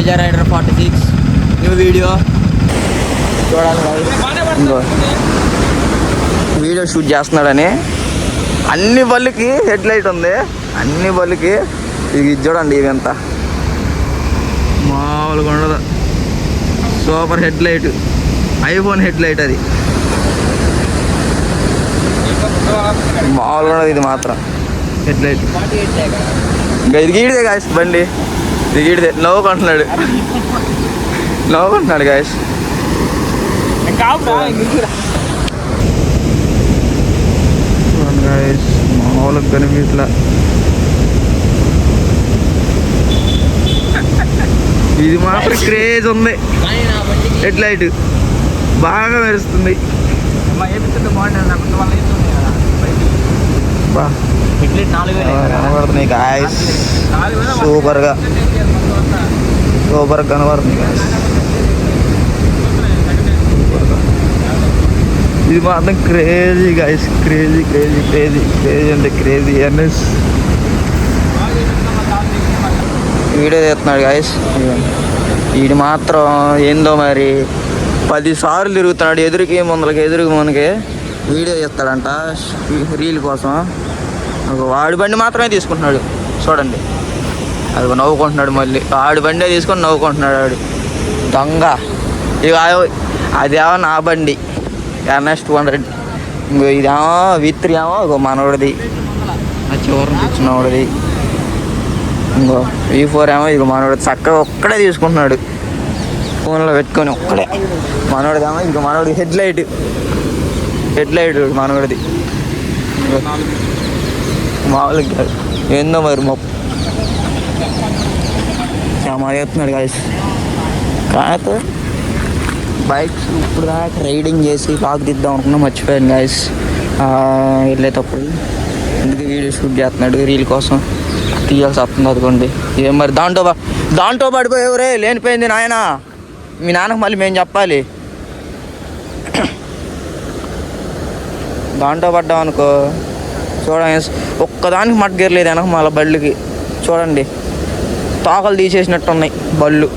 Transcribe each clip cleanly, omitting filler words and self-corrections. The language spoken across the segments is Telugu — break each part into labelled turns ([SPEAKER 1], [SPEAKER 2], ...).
[SPEAKER 1] తేజ రైడర్ 46 న్యూ వీడియో చూడాలి. ఇంకో వీడియో షూట్ చేస్తున్నాడని అన్ని బళ్ళకి హెడ్ లైట్ ఉంది, అన్ని బళ్ళకి. ఇది చూడండి, ఇవి ఎంత మామూలుగా ఉండదు. Super head light, iPhone head light. అది మామూలుగా ఉండదు ఇది మాత్రం హెడ్ లైట్. ఇంకా ఇది గీడిదే గాయస్, బండి ఇది గీడిదే. నవ్వుకుంటున్నాడు గాయస్. మామూలుగా కనిపించలా. ఇది మాత్రం క్రేజ్ ఉంది, హెడ్ లైట్ బాగా మెరుస్తుంది. కనబడుతున్నాయి గాయస్, సూపర్గా కనబడుతుంది గాయస్. ఇది మాత్రం క్రేజీ గాయస్, క్రేజీ అంటే క్రేజీ ఎన్ఎస్. వీడియో తీస్తున్నాడు గాయస్. వీడు మాత్రం ఏందో మరి 10 సార్లు తిరుగుతున్నాడు, ఎదురుకి మనకి వీడియో చేస్తాడంట రీల్ కోసం. వాడి బండి మాత్రమే తీసుకుంటున్నాడు చూడండి. అది నవ్వుకుంటున్నాడు, మళ్ళీ వాడి బండే తీసుకొని నవ్వుకుంటున్నాడు వాడు దొంగ. ఇక అదేమో నా బండి NS 200. ఇంకో ఇదేమో V3 ఏమో ఒక మనోడిది, ఆ చివరిని తెచ్చినవాడిది. ఇంకో V4 ఏమో ఇక మనోడి చక్కగా ఒక్కడే తీసుకుంటున్నాడు ఫోన్లో పెట్టుకొని ఒక్కడే. మనోడిదేమో ఇంక మనోడి హెడ్ లైట్ మనోడిది. మామూలుగా కాదు, ఏందో మరి చెప్తున్నాడు గాయస్. కాకపోతే బైక్స్ ఇప్పుడు దాకా రైడింగ్ చేసి లాక్ దిద్దాం అనుకున్నా, మర్చిపోయాను గాయస్ వెళ్ళేటప్పుడు. ఎందుకు వీడియో షూట్ చేస్తున్నాడు రీల్ కోసం, తీయాల్సి వస్తుంది. అదిగోండి ఏం మరి దాంట్లో పడిపోయేవరే లేనిపోయింది నాయన. మీ నాన్నకు మళ్ళీ మేము చెప్పాలి. దాంట్లో పడ్డాం అనుకో చూడండి, ఒక్కదానికి మట్టగిరలేదు వెనక మళ్ళీ బళ్ళకి. చూడండి తోకలు తీసేసినట్టు ఉన్నాయి బళ్ళు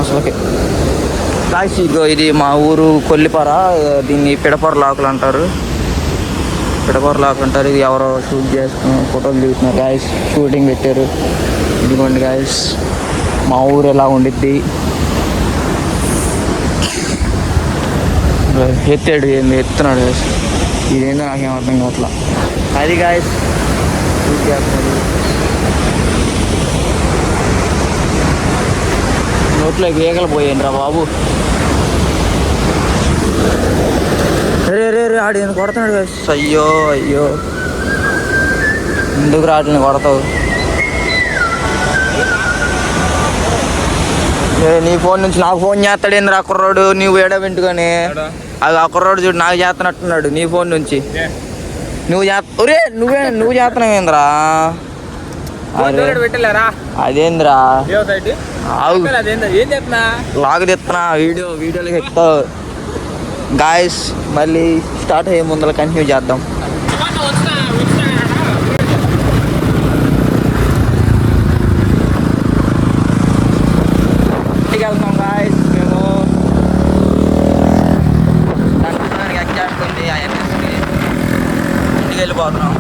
[SPEAKER 1] అసలుకి. ఇగో ఇది మా ఊరు కొల్లిపార, దీన్ని పిడపర లాకులు అంటారు. ఇది ఎవరో షూట్ చేస్తున్నారు, ఫోటోలు దిగుతున్నారు గాయస్, షూటింగ్ పెట్టారు. ఇదిగోండి గాయస్ మా ఊరు ఎలా ఉండిద్ది. ఎత్తున్నాడు గాయస్, ఇదేందో నాకేం అర్థం కావట్లా. అది గాయస్ షూట్ చేస్తున్నారు. నోట్లోకి ఈగలు పోయాను రా బాబు. రే ఆడు ఎందుకు కొడుతున్నాడు గాయస్. అయ్యో ఎందుకు రాట్లని కొడతావు? నీ ఫోన్ నుంచి నాకు ఫోన్ చేస్తాడేంద్ర ఆ కుర్రాడు. నువ్వు ఏడా వింటుకొని అది ఆ కుర్రాడు చూడు నాకు చేస్తున్నట్టున్నాడు నీ ఫోన్ నుంచి. నువ్వు చేస్తున్నావేంద్రా? అదేంద్రా లాగు తెస్తున్నా వీడియోలకి ఎక్కుతావు గాయస్. మళ్ళీ స్టార్ట్ అయ్యే ముందర కంటిన్యూ చేద్దాం. వెళ్తాం గాయస్ మేము. దానికి ఎక్కేస్తుంది ఇంటికి వెళ్ళిపోతున్నాం.